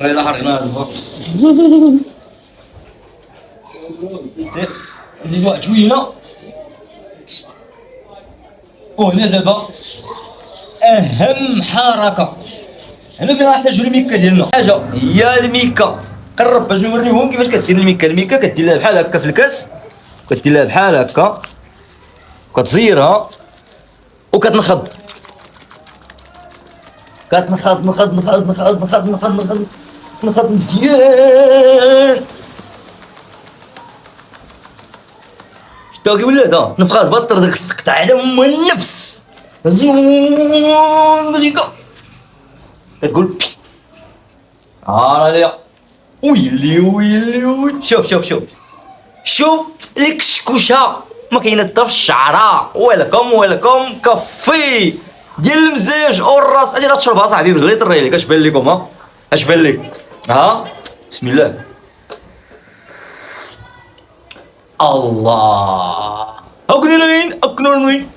يلا حرقنا هذا الفرن. سير نزيد واحد شويه. وهنا دابا اهم حركه، هنا فين غنحتاجو الميكا ديالنا. حاجه هي الميكا، قرب باش نوريوهم كيفاش كدير الميكا. الميكا كدير لها بحال هكا في الكاس، كدير لها بحال هكا، كتزيرها وكتنخض، كتنخض نخض نخض نخض نخض نخض نخض نخض مزيان. شتو كي ولات نفخات بطر داك السقط على ام النفس مزيان دقيقة كتقول راه ليا ويلي ويلي ويلي. شوف الكشكوشه ما كاينه حتى في الشعره. ويلكم كافي ديال المزاج والراس. اجي تشربها صاحبي بالله يطري عليك. اش بان لكم؟ اش بان لك؟ بسم الله. الله اكنين